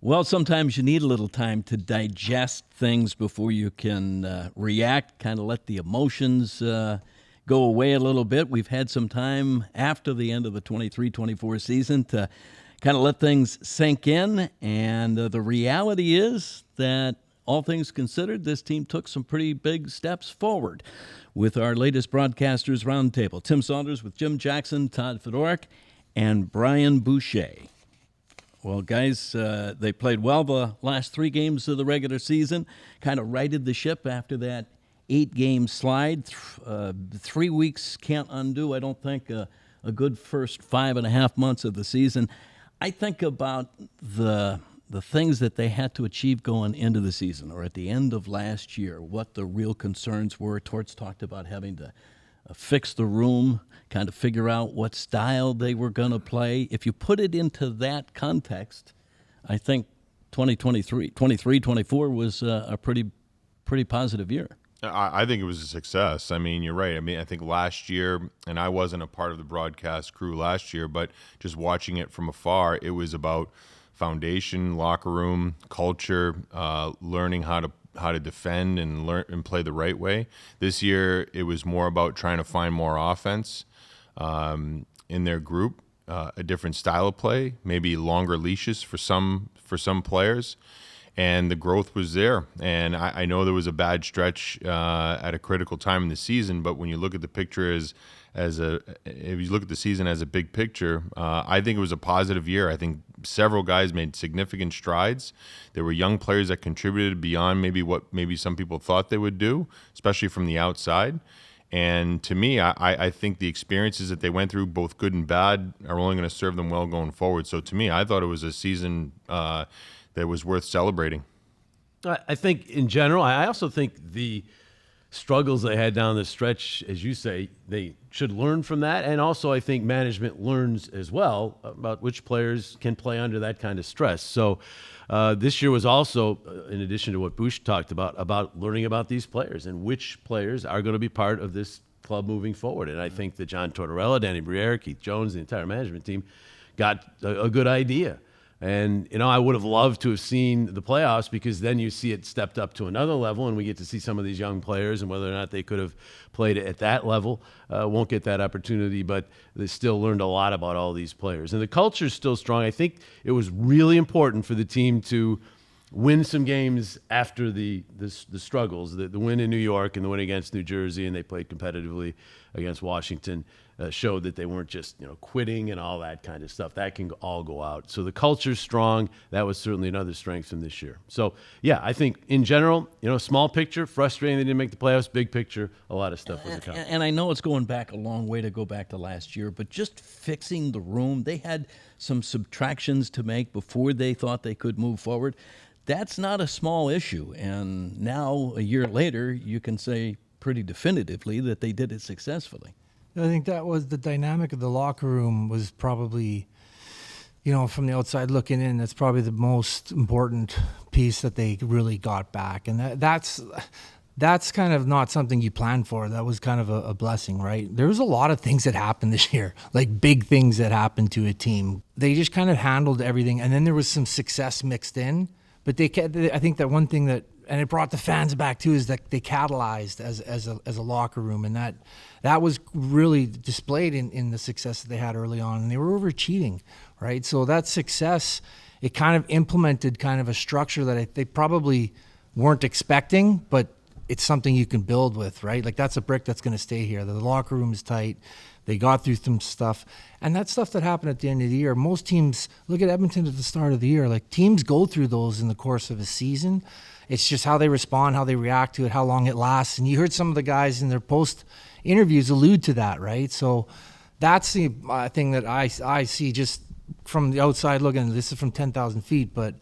Well, sometimes you need a little time to digest things before you can react, kind of let the emotions go away a little bit. We've had some time after the end of the 23-24 season to kind of let things sink in, and the reality is that all things considered, this team took some pretty big steps forward with our latest Broadcasters Roundtable. Tim Saunders with Jim Jackson, Todd Fedoruk, and Brian Boucher. Well, guys, they played well the last 3 games of the regular season, kind of righted the ship after that 8-game slide. 3 weeks can't undo, I don't think, a good first 5.5 months of the season. I think about the things that they had to achieve going into the season or at the end of last year, what the real concerns were. Torts talked about having to fix the room, kind of figure out what style they were going to play. If you put it into that context, I think 23-24 was a pretty positive year. I think it was a success. I mean, you're right. I mean, I think last year, and I wasn't a part of the broadcast crew last year, but just watching it from afar, it was about foundation, locker room, culture, learning how to defend and learn and play the right way. This year, it was more about trying to find more offense in their group, a different style of play, maybe longer leashes for some players, and the growth was there. And I know there was a bad stretch at a critical time in the season, but when you look at the picture if you look at the season as a big picture, I think it was a positive year. I think several guys made significant strides. There were young players that contributed beyond what some people thought they would do, especially from the outside. And to me, I think the experiences that they went through, both good and bad, are only going to serve them well going forward. So to me, I thought it was a season that was worth celebrating. I think in general, I also think the struggles they had down the stretch, as you say, they should learn from that. And also I think management learns as well about which players can play under that kind of stress. So this year was also, in addition to what Bush talked about learning about these players and which players are going to be part of this club moving forward. And I think that John Tortorella, Danny Briere, Keith Jones, the entire management team got a good idea. And, I would have loved to have seen the playoffs, because then you see it stepped up to another level and we get to see some of these young players and whether or not they could have played at that level. Won't get that opportunity, but they still learned a lot about all these players. And the culture is still strong. I think it was really important for the team to win some games after the struggles. The win in New York and the win against New Jersey, and they played competitively against Washington, showed that they weren't just quitting and all that kind of stuff. That can all go out. So the culture's strong. That was certainly another strength from this year. So yeah, I think in general, small picture, frustrating they didn't make the playoffs. Big picture, a lot of stuff was accomplished. And I know it's going back a long way to go back to last year, but just fixing the room, they had some subtractions to make before they thought they could move forward. That's not a small issue. And now, a year later, you can say pretty definitively that they did it successfully. I think that was the dynamic of the locker room was probably, from the outside looking in, that's probably the most important piece that they really got back. And that's kind of not something you planned for. That was kind of a blessing, right? There was a lot of things that happened this year, like big things that happened to a team. They just kind of handled everything. And then there was some success mixed in. But I think that one thing and it brought the fans back too, is that they catalyzed as a locker room, and that was really displayed in the success that they had early on, and they were overachieving, right? So that success, it kind of implemented kind of a structure that they probably weren't expecting, but it's something you can build with, right? Like that's a brick that's going to stay here. The locker room is tight. They got through some stuff. And that stuff that happened at the end of the year, most teams, look at Edmonton at the start of the year, like teams go through those in the course of a season. It's just how they respond, how they react to it, how long it lasts. And you heard some of the guys in their post interviews allude to that, right? So that's the thing that I see just from the outside looking. This is from 10,000 feet, but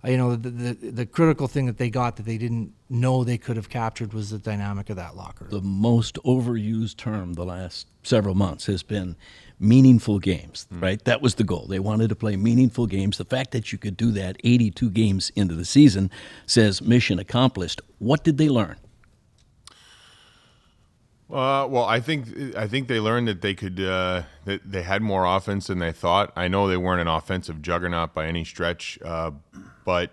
the critical thing that they got that they didn't know they could have captured was the dynamic of that locker room. The most overused term the last several months has been meaningful games, right? That was the goal. They wanted to play meaningful games. The fact that you could do that 82 games into the season says mission accomplished. What did they learn? Well, I think they learned that they could that they had more offense than they thought. I know they weren't an offensive juggernaut by any stretch, but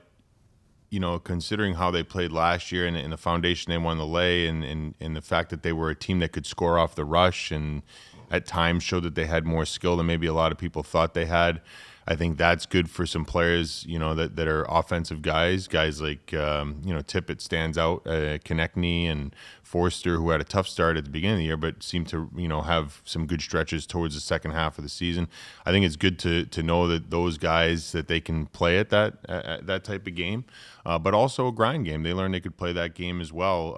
considering how they played last year and the foundation they wanted to lay, and the fact that they were a team that could score off the rush and at times showed that they had more skill than maybe a lot of people thought they had, I think that's good for some players, that are offensive guys like, Tippett stands out, Konechny and Forster, who had a tough start at the beginning of the year, but seemed to, have some good stretches towards the second half of the season. I think it's good to know that those guys, that they can play at that type of game, but also a grind game. They learned they could play that game as well.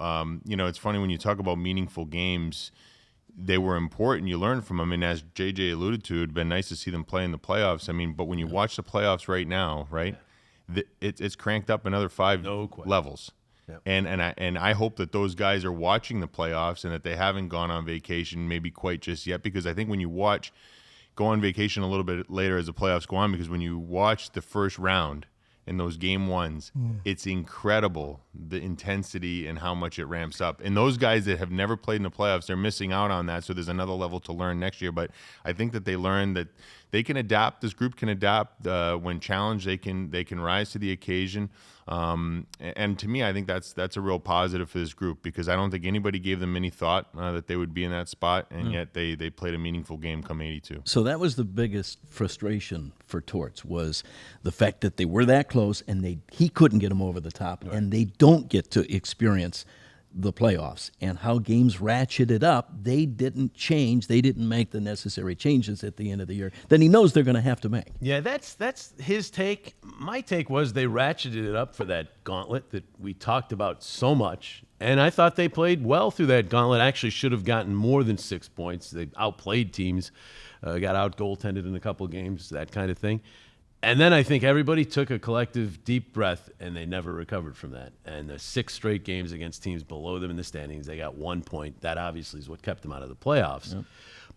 It's funny when you talk about meaningful games, they were important. You learned from them, and as JJ alluded to, it'd been nice to see them play in the playoffs. I mean, but when you watch the playoffs right now, right, it's cranked up another 5 levels. Yep. And I hope that those guys are watching the playoffs and that they haven't gone on vacation maybe quite just yet, because I think when you go on vacation a little bit later as the playoffs go on, because when you watch the first round in those game ones, it's incredible the intensity and how much it ramps up. And those guys that have never played in the playoffs, they're missing out on that. So there's another level to learn next year. But I think that they learned that they can adapt. This group can adapt when challenged. They can rise to the occasion. And to me, I think that's a real positive for this group, because I don't think anybody gave them any thought that they would be in that spot, and yet they played a meaningful game come 82. So that was the biggest frustration for Torts, was the fact that they were that close and he couldn't get them over the top, and they don't get to experience the playoffs and how games ratcheted up. They didn't change. They didn't make the necessary changes at the end of the year that he knows they're going to have to make. Yeah, that's his take. My take was they ratcheted it up for that gauntlet that we talked about so much, and I thought they played well through that gauntlet. Actually should have gotten more than 6 points. They outplayed teams, got out goaltended in a couple of games, that kind of thing. And then I think everybody took a collective deep breath, and they never recovered from that. And the 6 straight games against teams below them in the standings, they got 1 point. That obviously is what kept them out of the playoffs. Yep.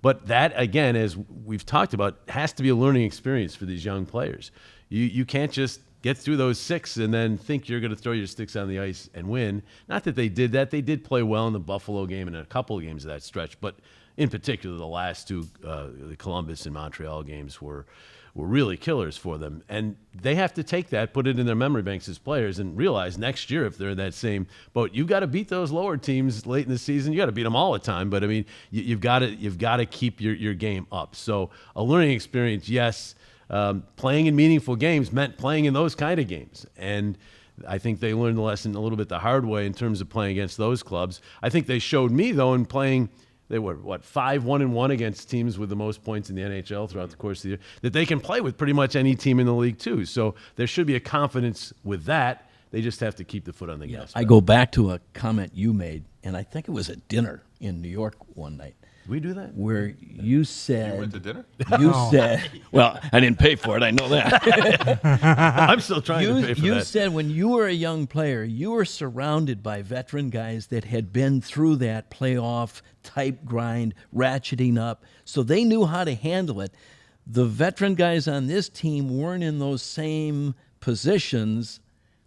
But that, again, as we've talked about, has to be a learning experience for these young players. You can't just get through those 6 and then think you're going to throw your sticks on the ice and win. Not that they did that. They did play well in the Buffalo game and in a couple of games of that stretch. But in particular, the last 2, the Columbus and Montreal games were really killers for them. And they have to take that, put it in their memory banks as players, and realize next year, if they're in that same boat, you've got to beat those lower teams late in the season. You got to beat them all the time. But I mean, you've got to keep your game up. So a learning experience, yes. Playing in meaningful games meant playing in those kind of games. And I think they learned the lesson a little bit the hard way in terms of playing against those clubs. I think they showed me, though, in playing. They were, 5-1-1 against teams with the most points in the NHL throughout the course of the year, that they can play with pretty much any team in the league, too. So there should be a confidence with that. They just have to keep the foot on the gas. I go back to a comment you made, and I think it was at dinner in New York one night. Did we do that? Where you said... You went to dinner? You said... Well, I didn't pay for it. I know that. I'm still trying to pay for that. You said when you were a young player, you were surrounded by veteran guys that had been through that playoff-type grind, ratcheting up, so they knew how to handle it. The veteran guys on this team weren't in those same positions,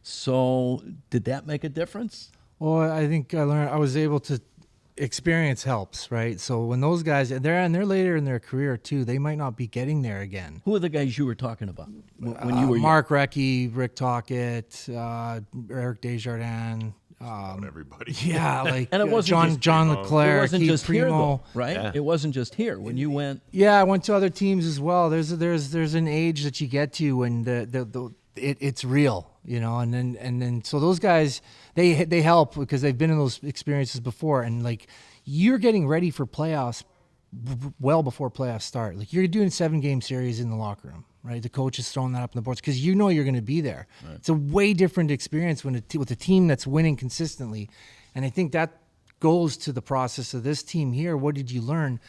so did that make a difference? Well, I think I was able to... Experience helps, right? So when those guys, they're later in their career too, they might not be getting there again. Who are the guys you were talking about when you were Mark Recchi, Rick Tocchet, Eric Desjardins. Everybody. Yeah, like and it wasn't John Leclerc, it wasn't Keith just Primo. here, though, right? Yeah. It wasn't just here. When you went, yeah, I went to other teams as well. There's an age that you get to when it's real, and then so those guys they help because they've been in those experiences before, and like you're getting ready for playoffs well before playoffs start. Like you're doing 7-game series in the locker room, right? The coach is throwing that up on the boards because you're going to be there. Right. It's a way different experience with a team that's winning consistently, and I think that goes to the process of this team here. What did you learn?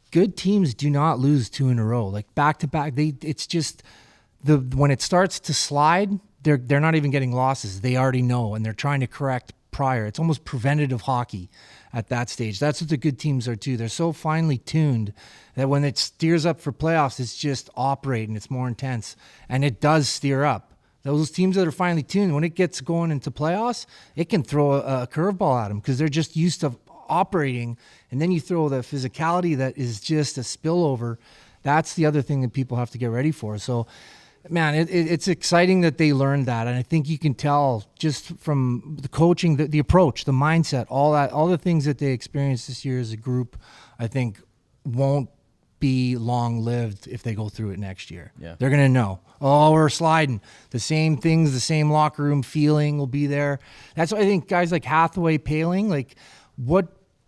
Good teams do not lose 2 in a row, like back to back. It's just when it starts to slide, they're not even getting losses. They already know, and they're trying to correct prior. It's almost preventative hockey at that stage. That's what the good teams are too. They're so finely tuned that when it steers up for playoffs, it's just operating. It's more intense, and it does steer up. Those teams that are finely tuned, when it gets going into playoffs, it can throw a curveball at them because they're just used to operating, and then you throw the physicality that is just a spillover. That's the other thing that people have to get ready for. So Man, it's exciting that they learned that, and I think you can tell just from the coaching, the approach, the mindset, all the things that they experienced this year as a group, I think won't be long-lived if they go through it next year. Yeah. They're going to know, we're sliding. The same things, the same locker room feeling will be there. That's why I think guys like Hathaway, Paling, like what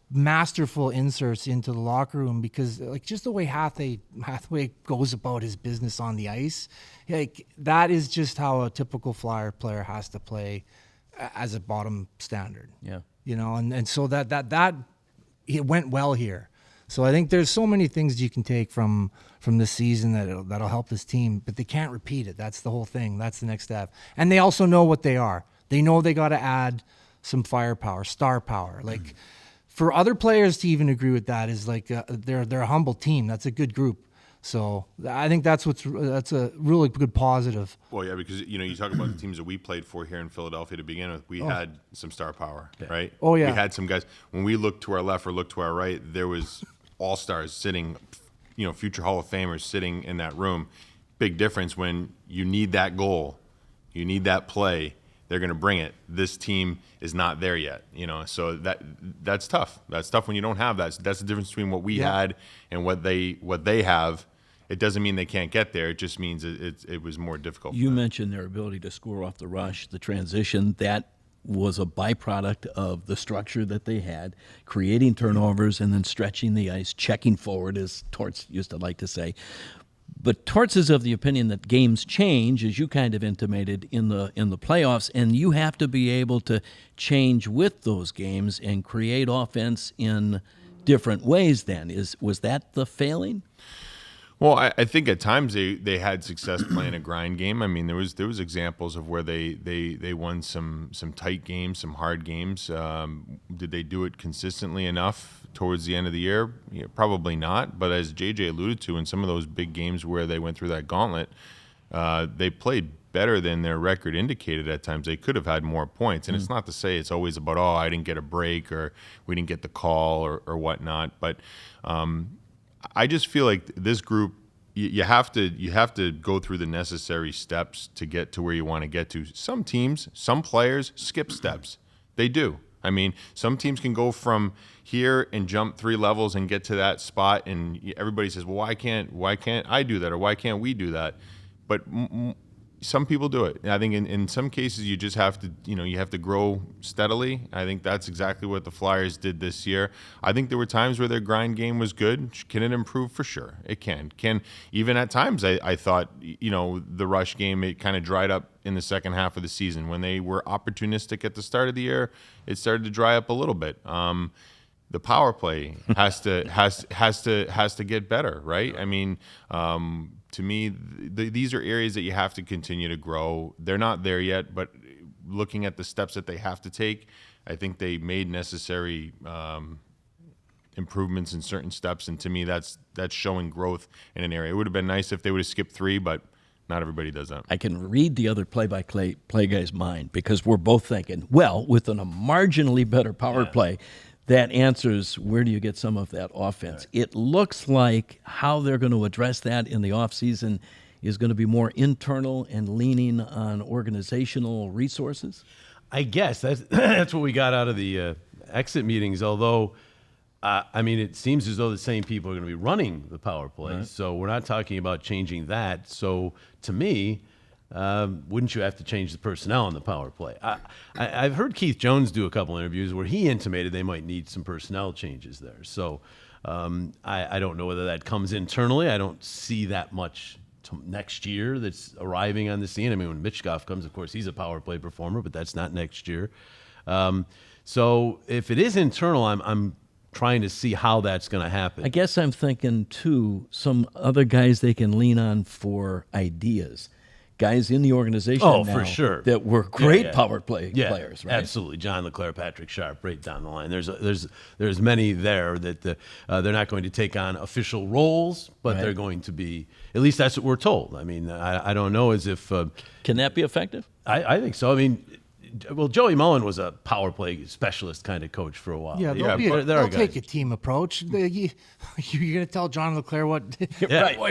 masterful inserts into the locker room, because like just the way Hathaway goes about his business on the ice, like that is just how a typical Flyer player has to play as a bottom standard. Yeah. And so that it went well here. So I think there's so many things you can take from this season that'll help this team, but they can't repeat it. That's the whole thing. That's the next step. And they also know what they are. They know they got to add some firepower, star power. Like for other players to even agree with that is like they're a humble team. That's a good group. So I think that's a really good positive. Well, yeah, because you talk about the teams that we played for here in Philadelphia to begin with. We had some star power, right? Oh, yeah. We had some guys. When we looked to our left or looked to our right, there was all-stars sitting, future Hall of Famers sitting in that room. Big difference when you need that goal, you need that play. They're going to bring it. This team is not there yet, So that's tough. That's tough when you don't have that. That's the difference between what we had and what they have. It doesn't mean they can't get there. It just means it was more difficult. You mentioned their ability to score off the rush, the transition. That was a byproduct of the structure that they had, creating turnovers and then stretching the ice, checking forward, as Torts used to like to say. But Torts is of the opinion that games change, as you kind of intimated in the playoffs, and you have to be able to change with those games and create offense in different ways. Then was that the failing? Well, I think at times they had success playing a grind game. I mean, there was examples of where they won some tight games, some hard games. Did they do it consistently enough towards the end of the year? Yeah, probably not. But as JJ alluded to, in some of those big games where they went through that gauntlet, they played better than their record indicated at times. They could have had more points. And it's not to say it's always about, I didn't get a break or we didn't get the call or whatnot. But I just feel like this group, you have to go through the necessary steps to get to where you want to get to. Some teams, some players skip steps. They do. I mean, some teams can go from here and jump 3 levels and get to that spot, and everybody says, "Well, why can't I do that, or why can't we do that?" But some people do it. And I think in some cases you just have to, you have to grow steadily. I think that's exactly what the Flyers did this year. I think there were times where their grind game was good. Can it improve? For sure. It can. Even at times I thought, the rush game, it kind of dried up in the second half of the season. When they were opportunistic at the start of the year, it started to dry up a little bit. The power play has to get better, right? I mean, to me, these are areas that you have to continue to grow. They're not there yet, but looking at the steps that they have to take, I think they made necessary improvements in certain steps, and to me, that's showing growth in an area. It would have been nice if they would have skipped 3, but not everybody does that. I can read the other play-by-play guy's mind, because we're both thinking, well, with a marginally better power play, that answers where do you get some of that offense. Right. It looks like how they're going to address that in the offseason is going to be more internal and leaning on organizational resources. I guess that's what we got out of the exit meetings, although it seems as though the same people are going to be running the power play. Right. So we're not talking about changing that. So to me, wouldn't you have to change the personnel on the power play? I've heard Keith Jones do a couple interviews where he intimated they might need some personnel changes there. So I don't know whether that comes internally. I don't see that much next year that's arriving on the scene. I mean, when Mitchkoff comes, of course, he's a power play performer, but that's not next year. So if it is internal, I'm trying to see how that's going to happen. I guess I'm thinking, too, some other guys they can lean on for ideas. Guys in the organization now for sure, that were great power play players, right? Absolutely. John LeClaire, Patrick Sharp, right down the line. There's many there that they're not going to take on official roles, but they're going to be, at least that's what we're told. I mean, I don't know as if... can that be effective? I think so. I mean, well, Joey Mullen was a power play specialist kind of coach for a while. Yeah, they'll take a team approach. You're going to tell John LeClaire what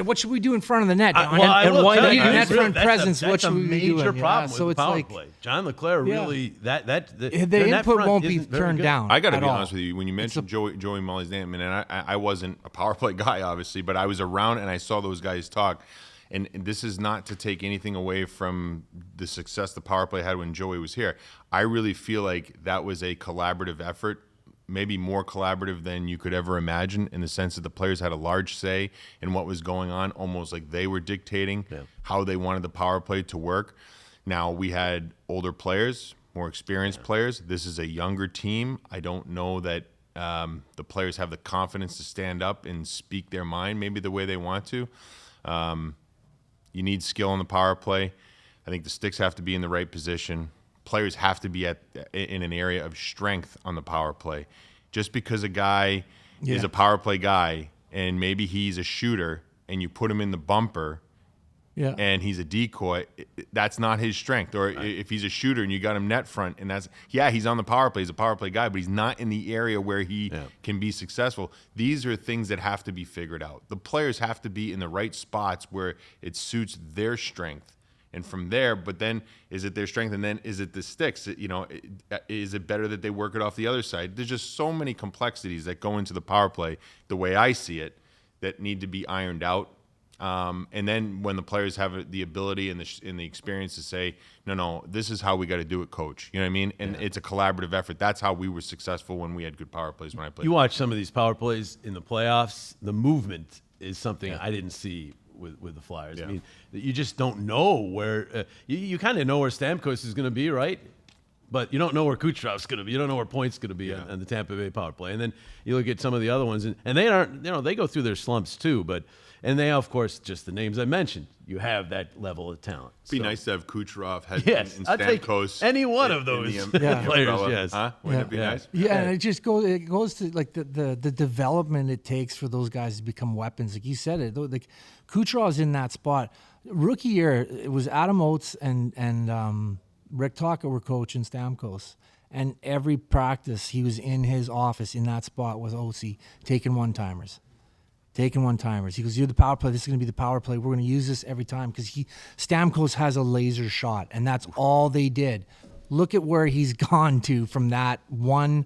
what should we do in front of the net? John? And why not net front presence? That's what should a we be doing? major problem so with it's power like, play. John LeClaire really the input won't be turned down. I got to be all. honest with you. When you mentioned Joey Mullen's name, and I wasn't a power play guy, obviously, but I was around and I saw those guys talk. And this is not to take anything away from the success the power play had when Joey was here. I really feel like that was a collaborative effort, maybe more collaborative than you could ever imagine, in the sense that the players had a large say in what was going on, almost like they were dictating how they wanted the power play to work. Now, we had older players, more experienced players. This is a younger team. I don't know that the players have the confidence to stand up and speak their mind maybe the way they want to. You need skill on the power play. I think the sticks have to be in the right position. Players have to be in an area of strength on the power play. Just because a guy is a power play guy and maybe he's a shooter and you put him in the bumper and he's a decoy, that's not his strength. Or if he's a shooter and you got him net front, and he's on the power play, he's a power play guy, but he's not in the area where he can be successful. These are things that have to be figured out. The players have to be in the right spots where it suits their strength. And from there, but then is it their strength, and then is it the sticks? Is it better that they work it off the other side? There's just so many complexities that go into the power play, the way I see it, that need to be ironed out. And then when the players have the ability and the experience to say, no, this is how we got to do it, coach. You know what I mean? And it's a collaborative effort. That's how we were successful when we had good power plays when I played. You watch some of these power plays in the playoffs, the movement is something I didn't see with the Flyers. I mean, you just don't know where you kind of know where Stamkos is going to be, right? But you don't know where Kucherov's going to be. You don't know where Point's going to be on the Tampa Bay power play. And then you look at some of the other ones, and they aren't, they go through their slumps too. And they, of course, just the names I mentioned, you have that level of talent. It'd be nice to have Kucherov, and I'd take Stamkos. any one of those players, yes. Huh? Wouldn't it be nice? Yeah, and it goes to like the development it takes for those guys to become weapons. Like you said it, like Kucherov's in that spot. Rookie year, it was Adam Oates and Rick Taka were coaching Stamkos. And every practice, he was in his office in that spot with OC, taking one-timers. He goes, you're the power play. This is going to be the power play. We're going to use this every time because Stamkos has a laser shot, and that's all they did. Look at where he's gone to from that one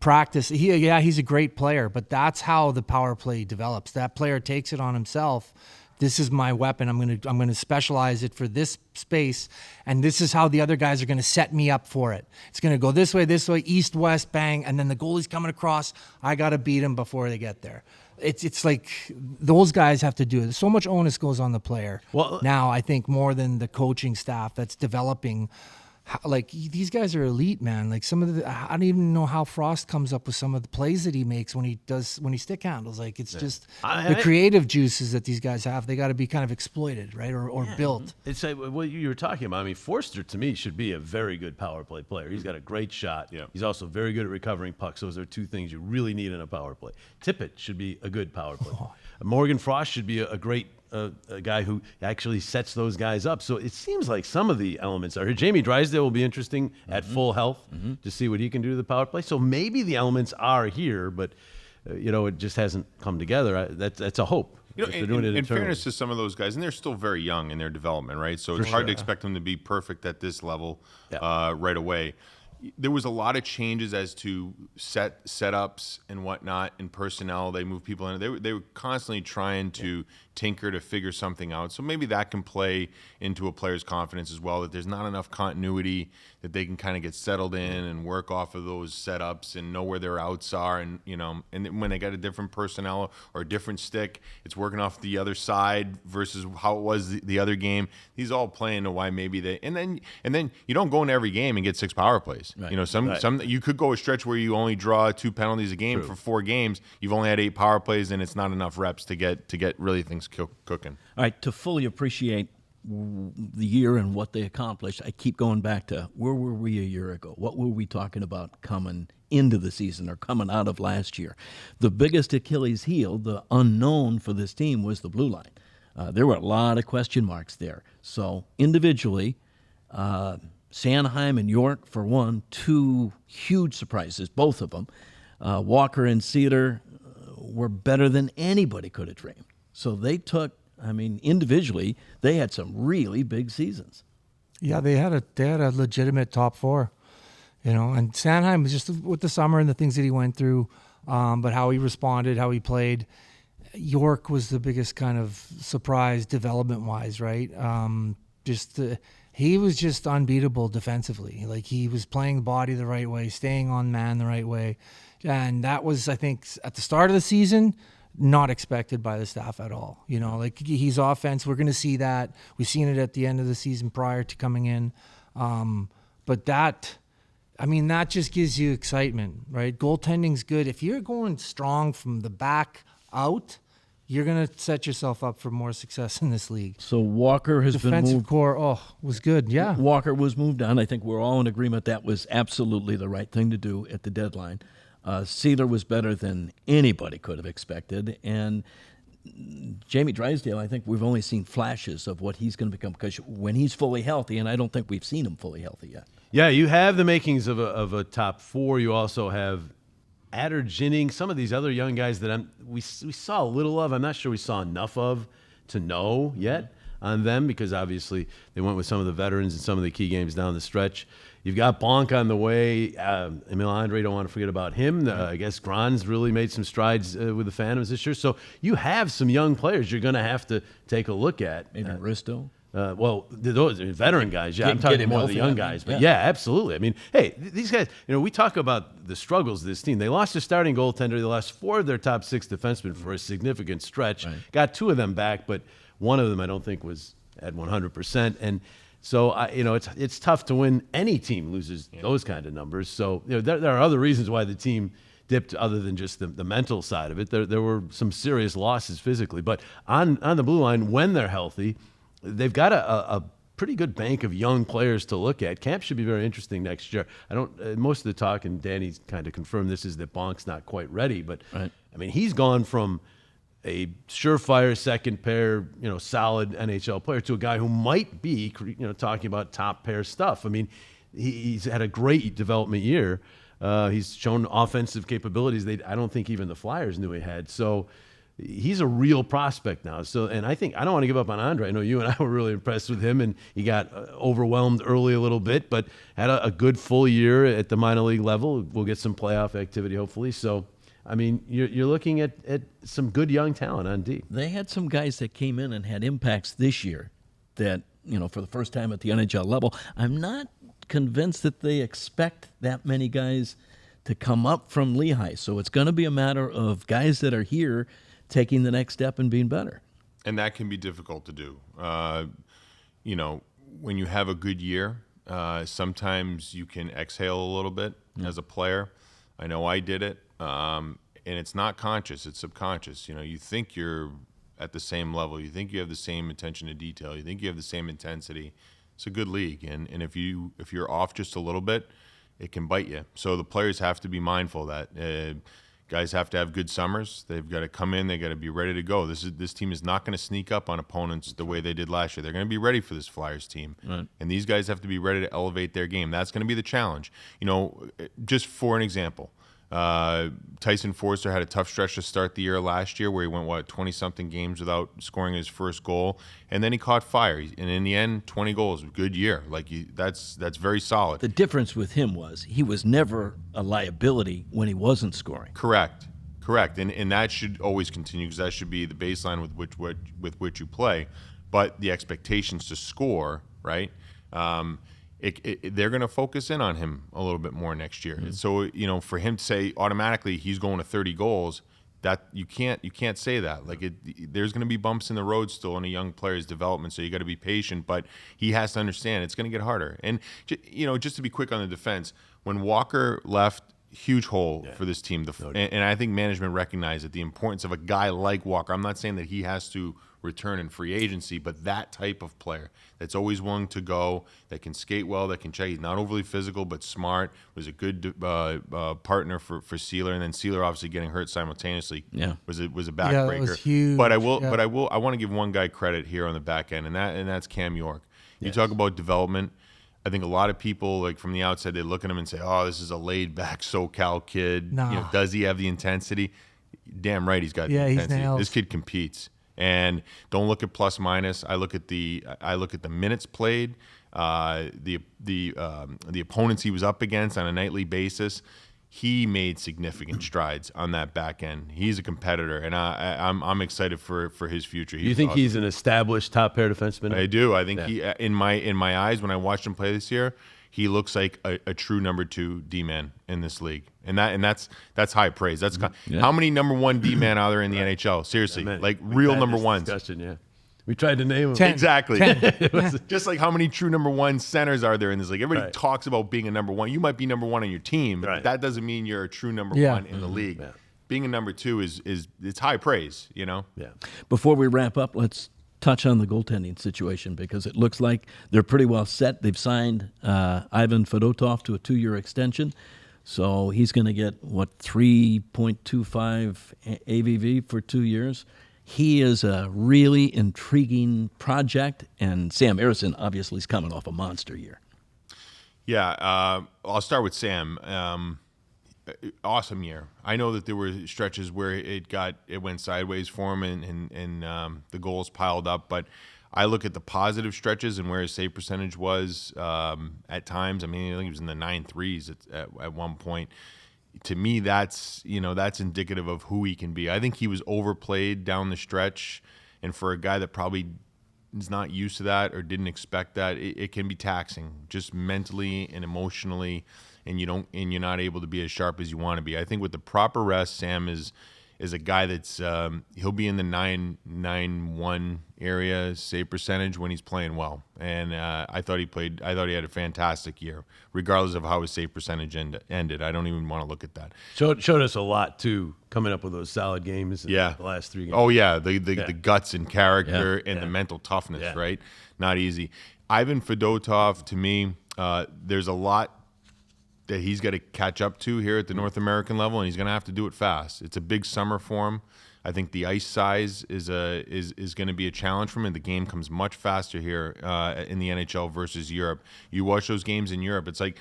practice. He's a great player, but that's how the power play develops. That player takes it on himself. This is my weapon. I'm going to specialize it for this space, and this is how the other guys are going to set me up for it. It's going to go this way, east, west, bang, and then the goalie's coming across. I got to beat him before they get there. It's like those guys have to do it. So much onus goes on the player. Well, now I think more than the coaching staff that's developing. Like these guys are elite, man. Like some of I don't even know how Frost comes up with some of the plays that he makes when he stick handles. Like it's just the creative juices that these guys have. They got to be kind of exploited, right, or built. It's what you were talking about. I mean, Forster to me should be a very good power play player. He's got a great shot. Yeah. He's also very good at recovering pucks. Those are two things you really need in a power play. Tippett should be a good power play. Morgan Frost should be a great. A guy who actually sets those guys up. So it seems like some of the elements are here. Jamie Drysdale will be interesting at full health to see what he can do to the power play. So maybe the elements are here, but it just hasn't come together. That's a hope. In fairness to some of those guys, and they're still very young in their development, right? So it's hard to expect them to be perfect at this level right away. There was a lot of changes as to setups and whatnot in personnel. They moved people in. They were constantly trying to tinker to figure something out. So maybe that can play into a player's confidence as well, that there's not enough continuity, that they can kind of get settled in and work off of those setups and know where their outs are. And, and when they got a different personnel or a different stick, it's working off the other side versus how it was the other game. These all play into why maybe and then you don't go into every game and get 6 power plays. Right. Some you could go a stretch where you only draw 2 penalties a game for 4 games. You've only had 8 power plays, and it's not enough reps to get really things cooking. All right, to fully appreciate the year and what they accomplished, I keep going back to where were we a year ago? What were we talking about coming into the season or coming out of last year? The biggest Achilles heel, the unknown for this team, was the blue line. There were a lot of question marks there. So individually, Sanheim and York, for one, two huge surprises, both of them. Walker and Cedar were better than anybody could have dreamed. So they took, individually, they had some really big seasons. Yeah, they had a legitimate top four, and Sanheim was just with the summer and the things that he went through, but how he responded, how he played. York was the biggest kind of surprise development-wise, right? He was just unbeatable defensively. Like, he was playing body the right way, staying on man the right way. And that was, I think, at the start of the season, not expected by the staff at all. He's offense. We're going to see that. We've seen it at the end of the season prior to coming in. But that just gives you excitement, right? Goaltending's good. If you're going strong from the back out, you're going to set yourself up for more success in this league. So Walker has been moved. Defensive core, was good, yeah. Walker was moved on. I think we're all in agreement that was absolutely the right thing to do at the deadline. Cedar was better than anybody could have expected. And Jamie Drysdale, I think we've only seen flashes of what he's going to become, because when he's fully healthy, and I don't think we've seen him fully healthy yet. Yeah, you have the makings of a top four. You also have Adder, Ginning, some of these other young guys that we saw a little of. I'm not sure we saw enough of to know yet on them, because obviously they went with some of the veterans in some of the key games down the stretch. You've got Bonk on the way. Emil Andre, don't want to forget about him. I guess Gron's really made some strides with the Phantoms this year. So you have some young players you're going to have to take a look at. Maybe Risto. Those veteran guys. Yeah, I'm talking more of the young guys. But yeah, absolutely. Hey, these guys, we talk about the struggles of this team. They lost their starting goaltender. They lost 4 of their top 6 defensemen for a significant stretch. Right. Got 2 of them back, but one of them I don't think was at 100%. And so, it's tough to win. Any team loses those kind of numbers. So, there are other reasons why the team dipped other than just the mental side of it. There were some serious losses physically. But on the blue line, when they're healthy, they've got a pretty good bank of young players to look at. Camp should be very interesting next year. Most of the talk, and Danny's kind of confirmed this, is that Bonk's not quite ready. But, right. He's gone from a surefire second pair, solid NHL player to a guy who might be, talking about top pair stuff. He's had a great development year. He's shown offensive capabilities I don't think even the Flyers knew he had. So he's a real prospect now. So, and I don't want to give up on Andre. I know you and I were really impressed with him, and he got overwhelmed early a little bit, but had a good full year at the minor league level. We'll get some playoff activity hopefully. So, you're looking at some good young talent on D. They had some guys that came in and had impacts this year that, for the first time at the NHL level. I'm not convinced that they expect that many guys to come up from Lehigh. So it's going to be a matter of guys that are here taking the next step and being better. And that can be difficult to do. When you have a good year, sometimes you can exhale a little bit as a player. I know I did it. And it's not conscious, it's subconscious. You think you're at the same level. You think you have the same attention to detail. You think you have the same intensity. It's a good league. And if you're off just a little bit, it can bite you. So the players have to be mindful of that. Guys have to have good summers. They've got to come in. They got to be ready to go. This team is not going to sneak up on opponents the way they did last year. They're going to be ready for this Flyers team, right. And these guys have to be ready to elevate their game. That's going to be the challenge. Just for an example, Tyson Forster had a tough stretch to start the year last year, where he went 20-something games without scoring his first goal, and then he caught fire. And in the end, 20 goals, good year. That's very solid. The difference with him was he was never a liability when he wasn't scoring. Correct, and that should always continue, because that should be the baseline with which you play. But the expectations to score, right? They're going to focus in on him a little bit more next year. Mm-hmm. So, for him to say automatically he's going to 30 goals, that you can't say that. There's going to be bumps in the road still in a young player's development, so you got to be patient, but he has to understand it's going to get harder. And, just to be quick on the defense, when Walker left, huge hole for this team. And I think management recognized that the importance of a guy like Walker. I'm not saying that he has to return in free agency, but that type of player that's always willing to go, that can skate well, that can check. He's not overly physical, but smart. Was a good partner for Sealer, and then Sealer obviously getting hurt simultaneously was a backbreaker. Yeah, that was huge. But I want to give one guy credit here on the back end, and that's Cam York. You talk about development. I think a lot of people, like from the outside, they look at him and say, "Oh, this is a laid-back SoCal kid. No. You know, does he have the intensity?" Damn right, he's got the Yeah, he's intensity. nails. This kid competes, and don't look at plus minus. I look at the minutes played, the opponents he was up against on a nightly basis. He made significant strides on that back end. He's a competitor, and I'm excited for his future. Do you think he's an established top pair defenseman? I do. I think he, in my eyes, when I watched him play this year, he looks like a true number 2 D-man in this league, and that's high praise. That's how many number 1 D-man are there in the NHL? Seriously, like real number ones. Discussion, yeah. We tried to name him. 10. Exactly. Just like how many true number 1 centers are there in this league? Everybody talks about being a number 1. You might be number 1 on your team, but that doesn't mean you're a true number 1 in the league. Yeah. Being a number 2 is it's high praise, you know? Yeah. Before we wrap up, let's touch on the goaltending situation because it looks like they're pretty well set. They've signed Ivan Fedotov to a 2-year extension. So he's going to get, 3.25 AVV for 2 years. He is a really intriguing project, and Sam Ersson obviously is coming off a monster year. Yeah, I'll start with Sam. Awesome year. I know that there were stretches where it went sideways for him and the goals piled up, but I look at the positive stretches and where his save percentage was at times. I mean, I think he was in the 9.3s at one point. To me, that's indicative of who he can be. I think he was overplayed down the stretch, and for a guy that probably is not used to that or didn't expect that, it can be taxing, just mentally and emotionally, and you're not able to be as sharp as you want to be. I think with the proper rest, Sam is a guy that's he'll be in the 9.91 area save percentage when he's playing well, and I thought he had a fantastic year, regardless of how his save percentage ended. I don't even want to look at that. Showed us a lot too, coming up with those solid games. In the last 3 games. Oh yeah, the guts and character and the mental toughness, right? Not easy. Ivan Fedotov, to me, there's a lot that he's got to catch up to here at the North American level, and he's going to have to do it fast. It's a big summer for him. I think the ice size is going to be a challenge for him, and the game comes much faster here in the NHL versus Europe. You watch those games in Europe, it's like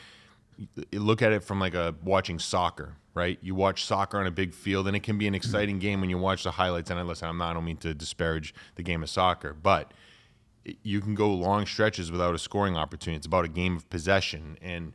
you look at it from like watching soccer, right? You watch soccer on a big field, and it can be an exciting game when you watch the highlights. And I don't mean to disparage the game of soccer, but you can go long stretches without a scoring opportunity. It's about a game of possession, and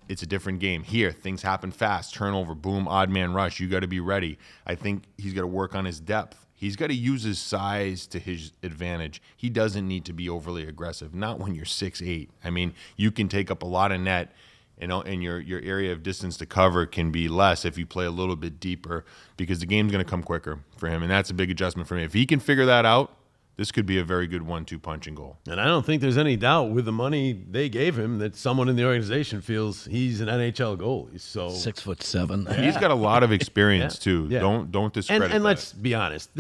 it's a different game. Here, things happen fast. Turnover, boom, odd man rush. You got to be ready. I think he's got to work on his depth. He's got to use his size to his advantage. He doesn't need to be overly aggressive, not when you're 6'8". I mean, you can take up a lot of net, and your area of distance to cover can be less if you play a little bit deeper, because the game's going to come quicker for him, and that's a big adjustment for him. If he can figure that out, this could be a very good 1-2 punching goal. And I don't think there's any doubt with the money they gave him that someone in the organization feels he's an NHL goalie. So 6'7". He's got a lot of experience too. Yeah. Don't discredit and that. let's be honest,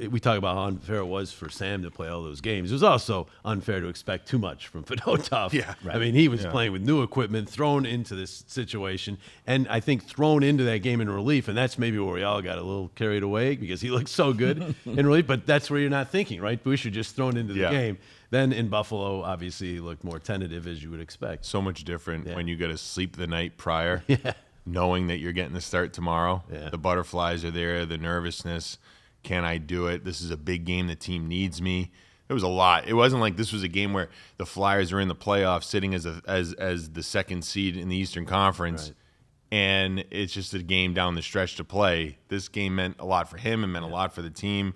we talk about how unfair it was for Sam to play all those games. It was also unfair to expect too much from Fedotov. Yeah, right. I mean, he was playing with new equipment, thrown into this situation, and I think thrown into that game in relief, and that's maybe where we all got a little carried away because he looked so good in relief, but that's where you're not thinking, right? Boucher just thrown into the game. Then in Buffalo, obviously, he looked more tentative, as you would expect. So much different when you got to sleep the night prior, knowing that you're getting the start tomorrow. The butterflies are there, the nervousness. Can I do it? This is a big game. The team needs me. It was a lot. It wasn't like this was a game where the Flyers are in the playoffs, sitting as the second seed in the Eastern Conference, and it's just a game down the stretch to play. This game meant a lot for him. It meant a lot for the team.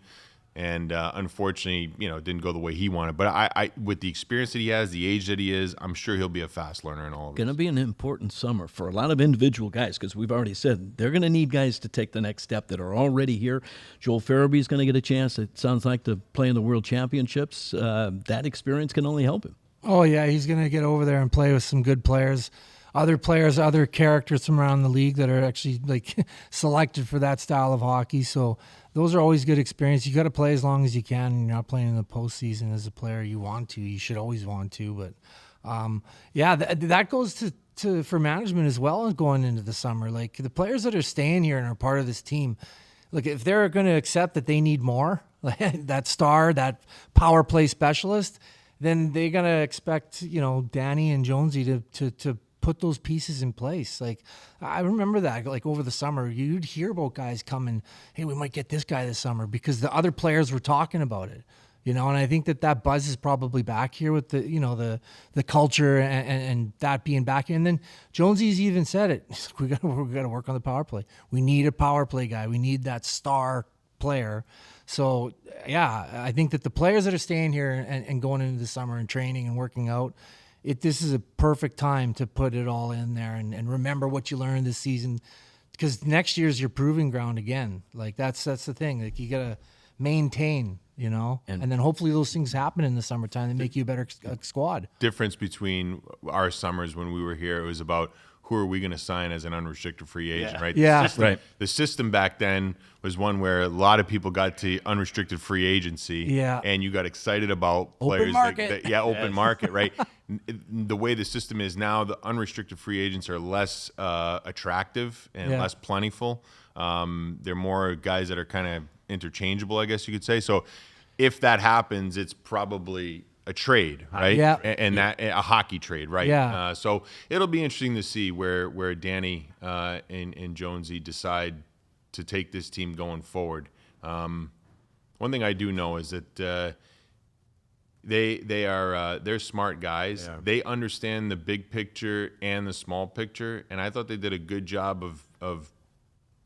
And unfortunately, it didn't go the way he wanted. But I, with the experience that he has, the age that he is, I'm sure he'll be a fast learner in all of this. Going to be an important summer for a lot of individual guys, because we've already said they're going to need guys to take the next step that are already here. Joel Farabee's going to get a chance, it sounds like, to play in the World Championships. That experience can only help him. Oh, yeah, he's going to get over there and play with some good players, other characters from around the league that are actually selected for that style of hockey. So those are always good experience. You got to play as long as you can. You're not playing in the postseason as a player. You want to. You should always want to. But that goes to for management as well as going into the summer. Like the players that are staying here and are part of this team, like if they're going to accept that they need more, that star, that power play specialist, then they're gonna expect Danny and Jonesy to put those pieces in place. Like I remember that, like over the summer, you'd hear about guys coming, hey, we might get this guy this summer because the other players were talking about it. And I think that buzz is probably back here with the culture and that being back here. And then Jonesy's even said it. We got to work on the power play. We need a power play guy. We need that star player. So yeah, I think that the players that are staying here and going into the summer and training and working out, this is a perfect time to put it all in there and remember what you learned this season, because next year's your proving ground again. Like that's the thing. Like you gotta maintain, and then hopefully those things happen in the summertime and make you a better squad. Difference between our summers when we were here, it was about who are we going to sign as an unrestricted free agent, right? Yeah. The system back then was one where a lot of people got to unrestricted free agency, and you got excited about players. Open market. Open market, right? The way the system is now, the unrestricted free agents are less attractive and less plentiful. They're more guys that are kind of interchangeable, I guess you could say. So if that happens, it's probably a trade, right? Yeah. And that a hockey trade, right? Yeah. So it'll be interesting to see where Danny and Jonesy decide to take this team going forward. One thing I do know is that they're smart guys. Yeah. They understand the big picture and the small picture, and I thought they did a good job of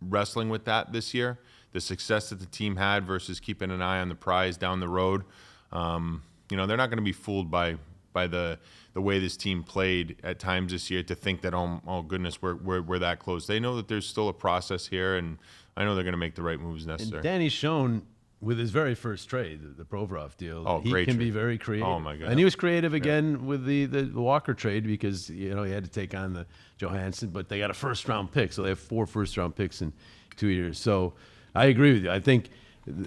wrestling with that this year. The success that the team had versus keeping an eye on the prize down the road. They're not going to be fooled by the way this team played at times this year to think that, oh goodness, we're that close. They know that there's still a process here, and I know they're going to make the right moves necessary. And Danny's shown with his very first trade, the Provorov deal, he can be very creative. Oh my God! And he was creative again with the Walker trade because he had to take on the Johansson, but they got a first-round pick, so they have 4 first-round picks in 2 years. So I agree with you. I think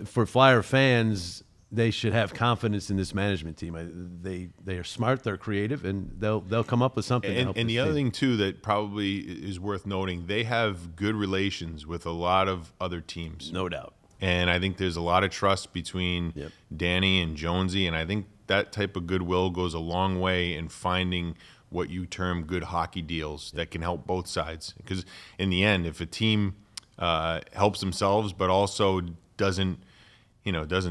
for Flyer fans, they should have confidence in this management team. They are smart, they're creative, and they'll come up with something. And the other thing too that probably is worth noting, they have good relations with a lot of other teams, no doubt. And I think there's a lot of trust between Danny and Jonesy, and I think that type of goodwill goes a long way in finding what you term good hockey deals that can help both sides. Because in the end, if a team helps themselves but also doesn't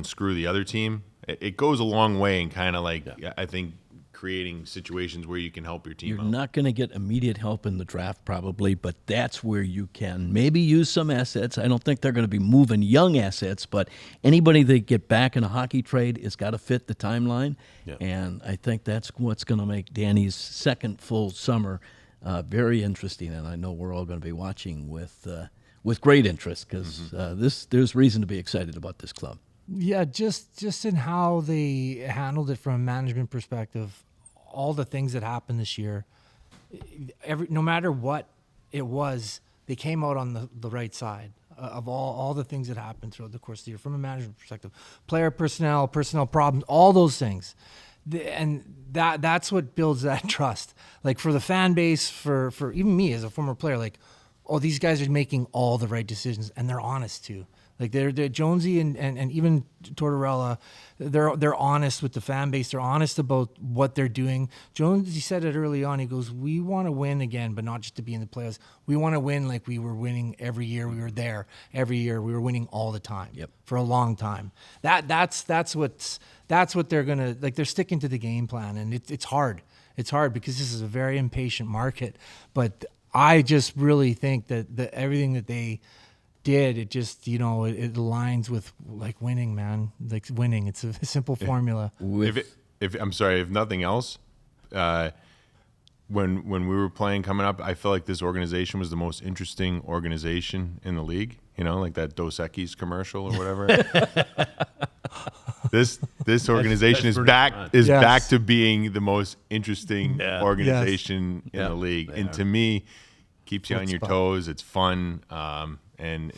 screw the other team, it goes a long way in kind of like, I think, creating situations where you can help your team You're out. not going to get immediate help in the draft probably, but that's where you can maybe use some assets. I don't think they're going to be moving young assets, but anybody they get back in a hockey trade has got to fit the timeline. Yeah. And I think that's what's going to make Danny's second full summer very interesting, and I know we're all going to be watching with great interest because there's reason to be excited about this club. Yeah, just in how they handled it from a management perspective, all the things that happened this year, no matter what it was, they came out on the right side of all the things that happened throughout the course of the year from a management perspective. Player personnel problems, all those things. And that's what builds that trust. Like for the fan base, for even me as a former player, like, oh, these guys are making all the right decisions, and they're honest too. Like they're Jonesy and even Tortorella, they're honest with the fan base. They're honest about what they're doing. Jonesy said it early on. He goes, "We want to win again, but not just to be in the playoffs. We want to win like we were winning every year. We were there every year. We were winning all the time for a long time. That's what they're gonna like. They're sticking to the game plan, and it's hard. It's hard because this is a very impatient market. But I just really think that everything that they did, it just, it aligns with like winning, man. Like winning. It's a simple formula. If nothing else, when we were playing coming up, I felt like this organization was the most interesting organization in the league. Like that Dos Equis commercial or whatever. This organization is back to being the most interesting organization in the league. And to me, keeps you on your toes. It's fun. And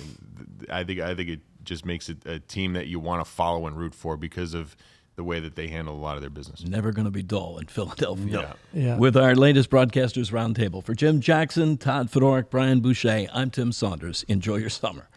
I think it just makes it a team that you want to follow and root for because of the way that they handle a lot of their business. Never going to be dull in Philadelphia. Yeah. With our latest Broadcasters Roundtable. For Jim Jackson, Todd Fedoruk, Brian Boucher, I'm Tim Saunders. Enjoy your summer.